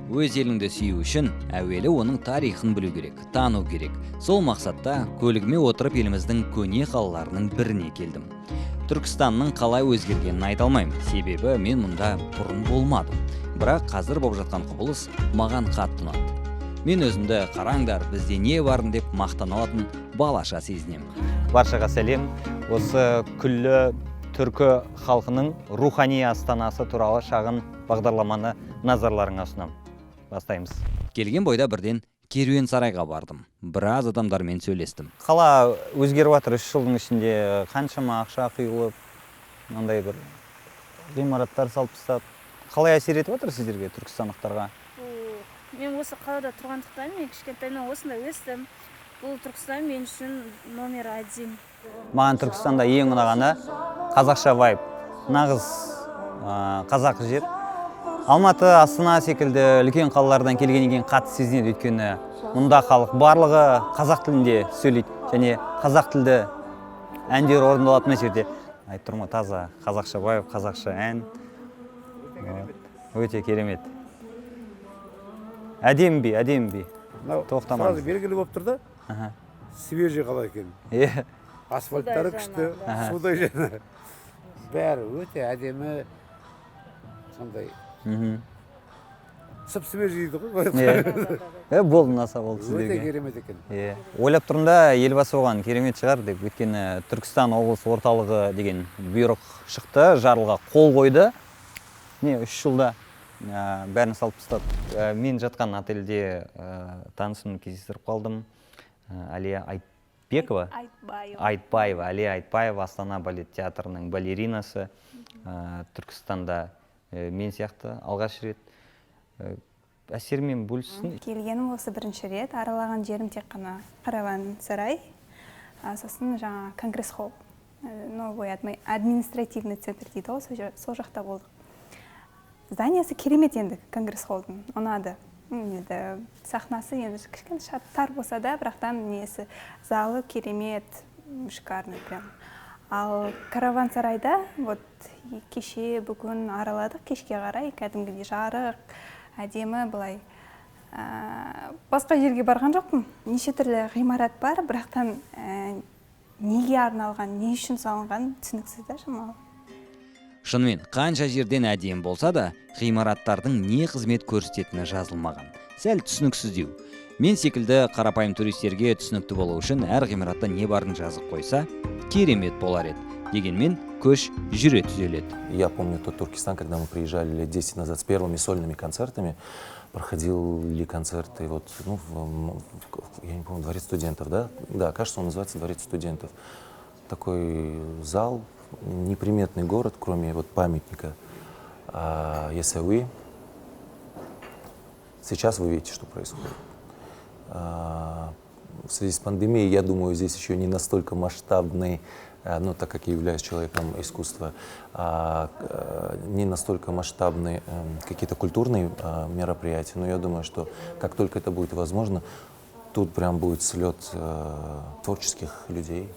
Өз еліңді сүю үшін әуелі оның тарихын білу керек, тану керек. Сол мақсатта көлігіме отырып еліміздің көне қалаларының біріне келдім. Түркістанның қалай өзгергенін айта алмаймын, себебі мен мұнда бұрын болмадым. Бірақ қазір болып жатқан құбылыс маған қатты ұнады. Мен өзімді қараңдар, бізде не барын деп мақтана алатын балаша сезінемін. Баршаға сәлем. Осы күллі түркі халқының рухани астанасы туралы шағын бағдарламаны назарларыңа ұсынамын. Бастаймыз. Келген бойда бірден керуен сарайға бардым. Біраз адамдармен сөйлестім. Қала өзгеріп жатыр 3 жылдың ішінде, қаншама ақша құйылып, мынандай бір ғимараттар салып тастап. Қалай әсер етіп жатыр сіздерге, түркістандықтарға? Мен осы қалада тұрғандықтан, мен кішкентайымнан осында өстім. Бұл Түркістан мен үшін номер 1. Маған Түркістанда ең ұнағаны қазақша вайб. Нағыз қазақ жер. Алматы, Астана секілді үлкен қалалардан келгеннен кейін қатты сезінеді, өйткені мұнда халық барлығы қазақ тілінде сөйлейді және қазақ тілді әндер орындалады мына жерде. Айтып тұрмын, таза қазақша вайб, қазақша ән. Өте керемет. Әдемі би. Тоқтамаңыз. Сразу белгілі болып тұр да, свежий қала екен. Асфальттары күшті, судай жана. Бәрі өте әдемі, сондай. Сып свежий дейді ғой. Болды, наса болды Өте сіздерге. керемет екен. Ойлап тұрмын да, елбасы оған керемет шығар деп, өйткені Түркістан облыс орталығы деген бұйрық шықты, жарлыға қол қойды. 3 жылда бәрін салып тастады. Мен жатқан отельде танысымды кездестіріп қалдым. Алия Айтбекова. Айтбаева. Алия Айтбаева, Астана балет театрының балеринасы. Түркістанда мен сияқты алғаш рет. Әсермен бөліссін. Келгенім осы бірінші рет. Аралаған жерім тек қана Караван сарай. Сосын жаңа Конгресс холл. Новый административный центр дейді ғой, сол жақта болдық. Зданиясы керемет енді Конгресс холлдың, ұнады. Сахнасы енді кішкене тар болса да, бірақтан несі залы керемет, шикарный прям. Ал Караван сарайда вот кеше бүгін араладық, кешке қарай кәдімгідей жарық, әдемі былай. Басқа жерге барған жоқпын. Неше түрлі ғимарат бар, бірақтан неге арналған, не үшін салынған түсініксіз да шамалы. Шынымен, қанша жерден әдем болса да, ғимараттардың не қызмет көрсететіні жазылмаған. Сәл түсініксіздеу. Мен секілді қарапайым туристерге түсінікті болу үшін әр ғимаратта не барын жазып қойса, керемет болар еді. Дегенмен көш жүре түзеледі. Я помню тот Туркестан, когда мы приезжали лет 10 назад с первыми сольными концертами, проходили концерты, вот, я не помню, Дворец студентов, да? Да, кажется, он называется Дворец студентов. Такой зал, неприметный город, кроме вот памятника Ясауи. Сейчас вы видите, что происходит. В связи с пандемией, я думаю, здесь еще не настолько масштабный, ну, так как я являюсь человеком искусства, не настолько масштабные какие-то культурные мероприятия, но я думаю, что как только это будет возможно, тут прям будет слет творческих людей.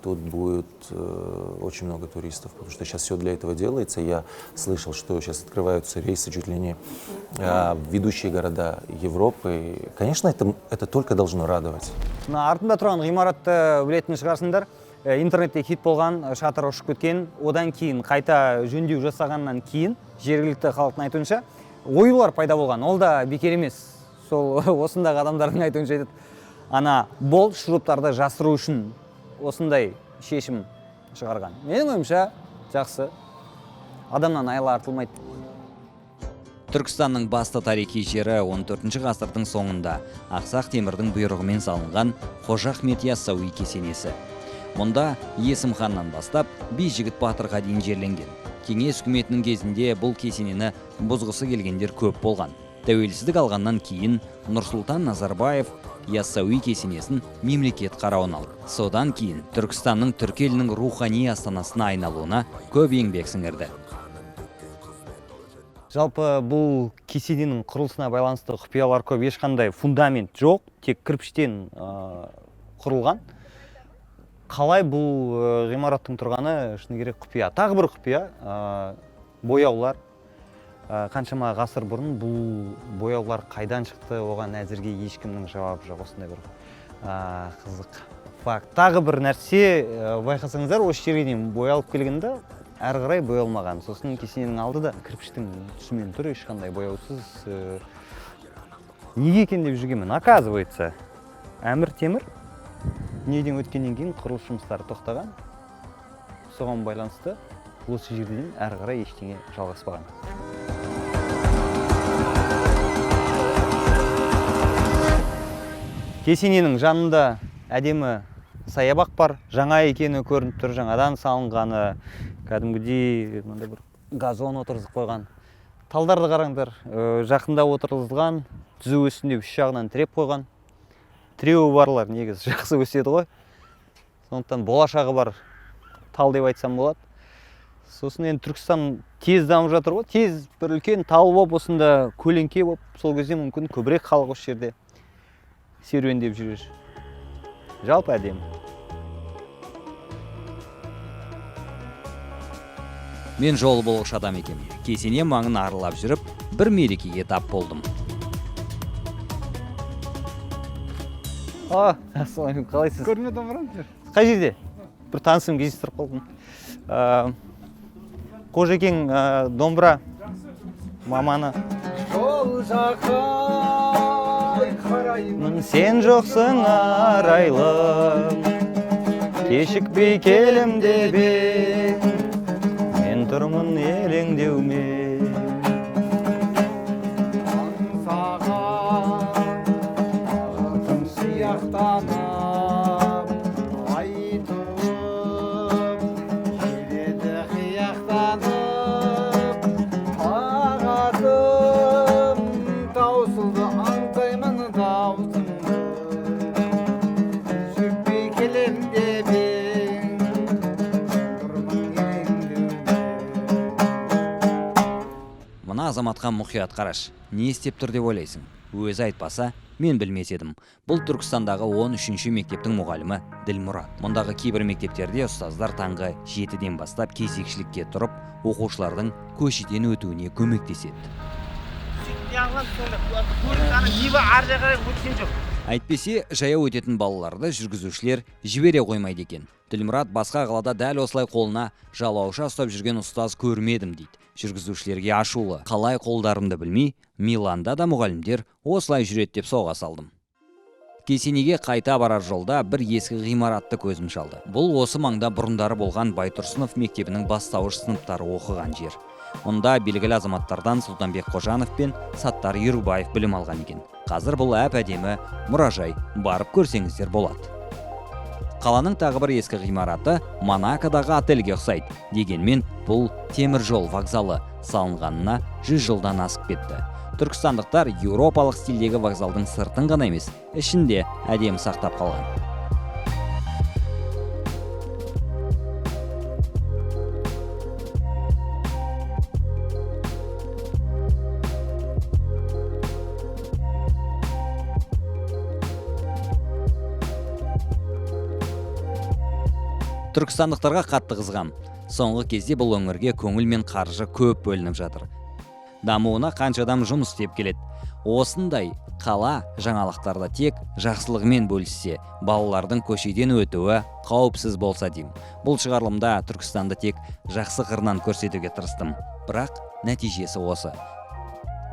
Тут будет очень много туристов, потому что сейчас все для этого делается. Я слышал, что сейчас открываются рейсы чуть ли не в ведущие города Европы. Конечно, это только должно радовать. Артында тұрған ғимаратты білетін шығарсыңдар. Интернетте хит болған, шатыр ұшып кеткен, одан кейін қайта жөндеу жасағаннан кейін жергілікті халықтың айтуынша оюлар пайда болған. Ол да бекер емес. Сол осындағы адамдардың айтуынша айтады. Ана бол шуруптарды жасыру үшін осындай шешім шығарған. Менің ойымша жақсы. Адамнан айла артылмайды. Түркістанның басты тарихи жері 14 ғасырдың соңында Ақсақ Темірдің бұйрығымен салынған Қожа Ахмет Яссауи кесенесі. Мұнда Есім ханнан бастап Бейжігіт батырға дейін жерленген. Кеңес үкіметінің кезінде бұл кесенені бұзғысы келгендер көп болған. Тәуелсіздік алғаннан кейін Нұрсұлтан Назарбаев Яссауи кесенесін мемлекет қарауына алды. Содан кейін Түркістанның түркі елінің рухани астанасына айналуына көп еңбек сіңірді. Жалпы бұл кесененің құрылысына байланысты құпиялар көп, ешқандай фундамент жоқ, тек кірпіштен құрылған. Қалай бұл ғимараттың тұрғаны шыны керек құпия. Тағы бір құпия, бояулар. қаншама ғасыр бұрын бұл бояулар қайдан шықты, оған әзірге ешкімнің жауабы жоқ. Осындай бір қызық факт. Тағы бір нәрсе байқасаңыздар, осы жерге дейін боялып келгенде әрі қарай боялмаған. Сосын кесененің алды да кірпіштің түсімен тұр, ешқандай бояусыз. Неге екен деп жүргенмін. Оказывается, Әмір Темір неден өткеннен кейін құрылыс жұмыстары тоқтаған. Соған байланысты осы жерден әрі қарай ештеңе жалғаспаған. Кесененің жанында әдемі саябақ бар. Жаңа екені көрініп тұр, жаңадан салынғаны. Кәдімгідей мынандай бір газон отырғызып қойған. Талдарды қараңдар, жақында отырғызылған, түзу өсін деп үш жағынан тіреп қойған. Тіреуі барлар негізі жақсы өседі ғой. Сондықтан болашағы бар тал деп айтсам болады. Сосын енді Түркістан тез дамып жатыр ғой. Тез бір үлкен тал болып, осында көлеңке болып, сол кезде мүмкін көбірек халық осы жерде серуендеп жүрер. Жалпы әдемі. Мен жол болғыш адам екенмін. Кесене маңын аралап жүріп, бір мерекеге тап болдым. Ассалаумағалейкум, қалайсыз? Көрмедім барамын. Қай жерде? Бір танысым кездестіріп қалдым. Қожекең домбыра маманы. Жол жаққа қараймын. Сен жоқсың арайлым, кешікпей келем деп ең, мен тұрмын елеңдеумен. Аңсаған ағытым сияқтанып, айтып келеді қияқтанып, ағатым таусылды, аңсаймын даусыңды, кешікпей келем деп ең, тұрмын елеңдеумен. Мына азаматқа мұқият қараш. Не істеп тұр деп ойлайсың? Өзі айтпаса, мен білмес едім. Бұл Түркістандағы 13-ші мектептің мұғалімі Ділмұрат. Мұндағы кейбір мектептерде ұстаздар таңғы 7-ден бастап кезекшілікке тұрып, оқушылардың көшеден өтуіне көмектеседі. Әйтпесе, жаяу өтетін балаларды жүргізушілер жібере қоймайды екен. Ділмұрат басқа қалада дәл осылай қолына жалауша ұстап жүрген ұстаз көрмедім дейді. Жүргізушілерге ашулы. Қалай қолдарымды білмей, Миланда да мұғалімдер осылай жүреді деп соға салдым. Кесенеге қайта барар жолда бір ескі ғимаратты көзім шалды. Бұл осы маңда бұрындары болған Байтұрсынов мектебінің бастауыш сыныптары оқыған жер. Мұнда белгілі азаматтардан Сұлтанбек Қожанов пен Саттар Ерубаев білім алған екен. Қазір бұл әп-әдемі мұражай, барып көрсеңіздер болады. Қаланың тағы бір ескі ғимараты Монакодағы отельге ұқсайды. Дегенмен бұл темір жол вокзалы салынғанына 100 жылдан асып кетті. Түркістандықтар еуропалық стильдегі вокзалдың сыртын ғана емес, ішінде әдемі сақтап қалған. Түркістандықтарға қатты қызғам. Соңғы кезде бұл өңірге көңіл мен қаржы көп бөлініп жатыр. Дамуына қанша адам жұмыс істеп келеді. Осындай қала жаңалықтарда тек жақсылығымен бөліссе, балалардың көшеден өтуі қауіпсіз болса деймін. Бұл шығарылымда Түркістанды тек жақсы қырынан көрсетуге тырыстым. Бірақ нәтижесі осы.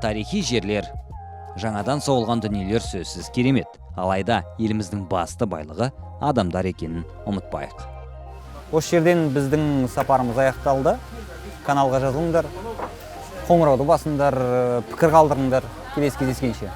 Тарихи жерлер, жаңадан соғылған дүниелер сөзсіз керемет. Алайда еліміздің басты байлығы адамдар екенін ұмытпайық. Осы жерден біздің сапарымыз аяқталды. Каналға жазылыңдар, қоңырауды басыңдар, пікір қалдырыңдар. Келесі кездескенше.